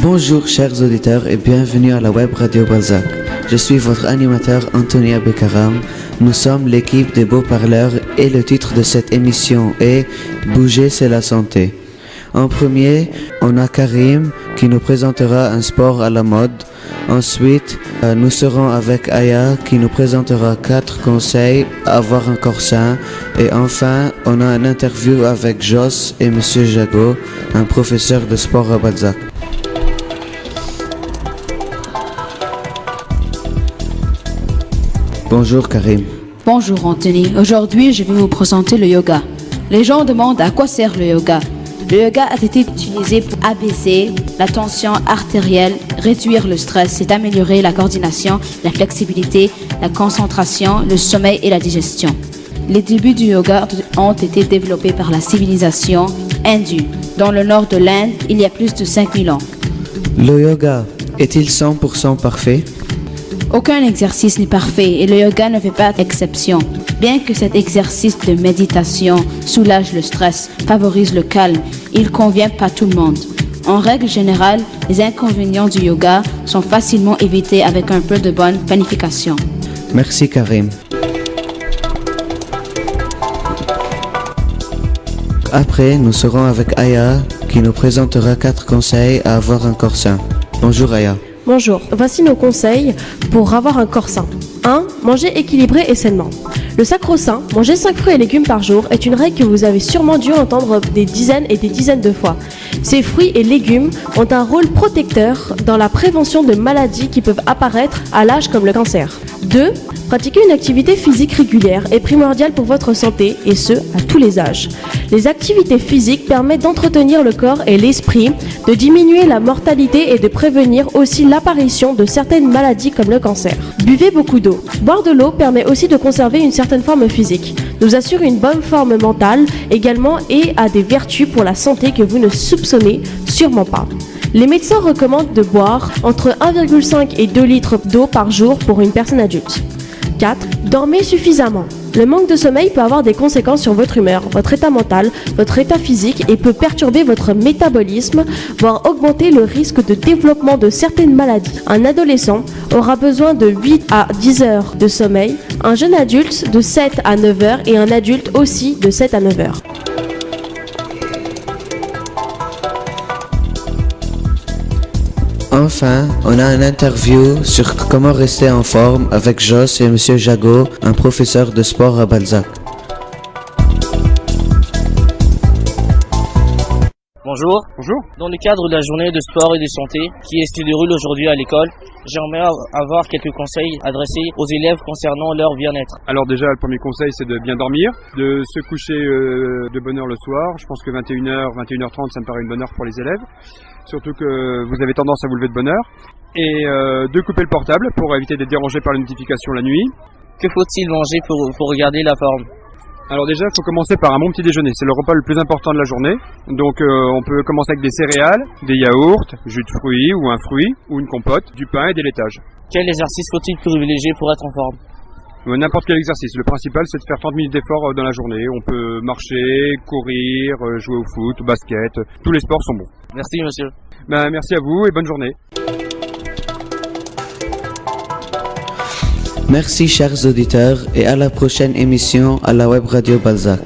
Bonjour chers auditeurs et bienvenue à la web radio Balzac. Je suis votre animateur Antonia Bekaram. Nous sommes l'équipe des beaux parleurs et le titre de cette émission est « Bouger c'est la santé ». En premier, on a Karim qui nous présentera un sport à la mode. Ensuite, nous serons avec Aya qui nous présentera 4 conseils à avoir un corps sain. Et enfin, on a une interview avec Joss et Monsieur Jago, un professeur de sport à Balzac. Bonjour Karim. Bonjour Anthony. Aujourd'hui, je vais vous présenter le yoga. Les gens demandent à quoi sert le yoga. Le yoga a été utilisé pour abaisser la tension artérielle, réduire le stress et améliorer la coordination, la flexibilité, la concentration, le sommeil et la digestion. Les débuts du yoga ont été développés par la civilisation hindoue. Dans le nord de l'Inde, il y a plus de 5000 ans. Le yoga est-il 100% parfait ? Aucun exercice n'est parfait et le yoga ne fait pas exception. Bien que cet exercice de méditation soulage le stress, favorise le calme, il ne convient pas tout le monde. En règle générale, les inconvénients du yoga sont facilement évités avec un peu de bonne planification. Merci Karim. Après, nous serons avec Aya qui nous présentera 4 conseils à avoir un corps sain. Bonjour Aya. Bonjour, voici nos conseils pour avoir un corps sain. 1. Manger équilibré et sainement. Le sacro-saint, manger 5 fruits et légumes par jour, est une règle que vous avez sûrement dû entendre des dizaines et des dizaines de fois. Ces fruits et légumes ont un rôle protecteur dans la prévention de maladies qui peuvent apparaître à l'âge comme le cancer. 2. Pratiquer une activité physique régulière est primordial pour votre santé et ce, à tous les âges. Les activités physiques permettent d'entretenir le corps et l'esprit, de diminuer la mortalité et de prévenir aussi l'apparition de certaines maladies comme le cancer. Buvez beaucoup d'eau. Boire de l'eau permet aussi de conserver une certaine forme physique, nous assure une bonne forme mentale également et a des vertus pour la santé que vous ne soupçonnez sûrement pas. Les médecins recommandent de boire entre 1,5 et 2 litres d'eau par jour pour une personne adulte. 4. Dormez suffisamment. Le manque de sommeil peut avoir des conséquences sur votre humeur, votre état mental, votre état physique et peut perturber votre métabolisme, voire augmenter le risque de développement de certaines maladies. Un adolescent aura besoin de 8 à 10 heures de sommeil, un jeune adulte de 7 à 9 heures et un adulte aussi de 7 à 9 heures. Enfin, on a une interview sur comment rester en forme avec Joss et Monsieur Jago, un professeur de sport à Balzac. Bonjour. Bonjour. Dans le cadre de la journée de sport et de santé qui se déroule aujourd'hui à l'école, j'aimerais avoir quelques conseils adressés aux élèves concernant leur bien-être. Alors déjà, le premier conseil, c'est de bien dormir, de se coucher de bonne heure le soir. Je pense que 21h, 21h30, ça me paraît une bonne heure pour les élèves. Surtout que vous avez tendance à vous lever de bonne heure. Et de couper le portable pour éviter d'être dérangé par les notifications la nuit. Que faut-il manger pour garder la forme ? Alors déjà, il faut commencer par un bon petit déjeuner. C'est le repas le plus important de la journée. Donc on peut commencer avec des céréales, des yaourts, jus de fruits ou un fruit, ou une compote, du pain et des laitages. Quel exercice faut-il privilégier pour être en forme ? N'importe quel exercice. Le principal, c'est de faire 30 minutes d'effort dans la journée. On peut marcher, courir, jouer au foot, au basket. Tous les sports sont bons. Merci monsieur. Merci à vous et bonne journée. Merci chers auditeurs et à la prochaine émission à la web radio Balzac.